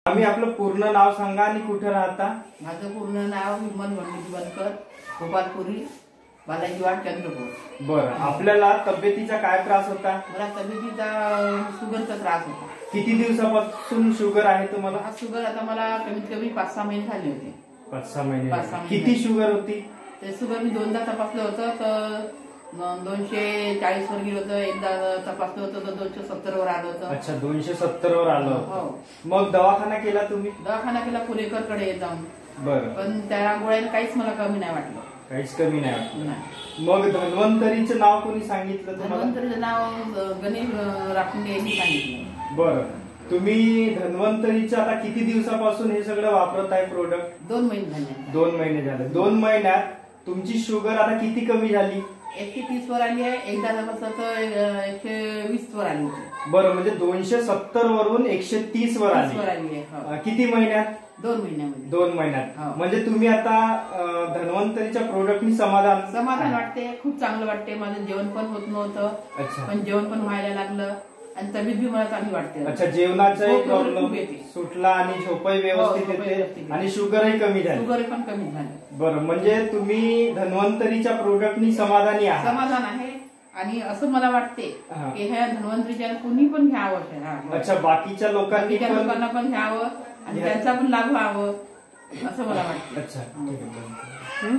आम्ही आपलं पूर्ण नाव सांगा आणि कुठे राहता? माझं पूर्ण नाव विमल वनविधी बनकर, गोपालपुरी, बालाजी वाड, चंद्रपूर. बरं, आपल्याला तब्येतीचा काय त्रास होता? मला तब्येतीचा शुगरचा त्रास होता. किती दिवसापासून शुगर आहे तुम्हाला? हा शुगर आता मला कमीत कमी 5-6 महिने झाले होते. 5-6 महिने. 5-6 महिने. किती शुगर होती? ते शुगर मी 2दा तपासलं होतं तर 240 वर गेलं होतं. एकदा तपासलं होतं तर 270 वर आलं होतं. अच्छा, 270 वर आलं हो. होतं. मग दवाखाना केला तुम्ही? दवाखाना केला पुणेकरकडे जाऊन. बरं. पण त्या गोळ्याला काहीच मला कमी नाही वाटलं. काहीच कमी नाही वाटलं. नाही. मग धन्वंतरीचं नाव कोणी सांगितलं तुम्हाला? धन्वंतरीचं नाव गणेश राखुंडे यांनी सांगितलं. बरं, तुम्ही धन्वंतरीचं आता किती दिवसापासून हे सगळं वापरत आहे प्रोडक्ट? 2 महिने झाले. 2 महिने झाले. 2 महिन्यात तुमची शुगर आता किती कमी झाली? 130 वर आली आहे. एकदा तपासलं तर 120 वर आली होती. बरं, म्हणजे 270 वरून 130 वर आली. हो. किती महिन्यात? 2 महिन्यामध्ये. 2 महिन्यात. हो. म्हणजे तुम्ही आता धन्वंतरीच्या प्रोडक्टनी समाधान वाटते. खूप चांगलं वाटते. माझं जेवण पण होत नव्हतं. अच्छा. पण जेवण पण व्हायला लागलं आणि तब्येत बी मला चांगली वाटते. अच्छा, जेवणाचाही खूप प्रॉब्लेम येते. सुटला आणि झोपही व्यवस्थित येते व्यवस्थित. आणि शुगरही कमी झाली. शुगर पण कमी झाली. बरं, म्हणजे तुम्ही धन्वंतरीच्या प्रोडक्टनी समाधानी आहात? समाधान आहे. आणि असं मला वाटते हा. की ह्या धन्वंतरीच्या कुणी पण घ्यावं. अच्छा, बाकीच्या लोकांनी लोकांना पण घ्यावं आणि त्यांचा पण लाभ व्हावं असं मला वाटतं. अच्छा, ठीक आहे.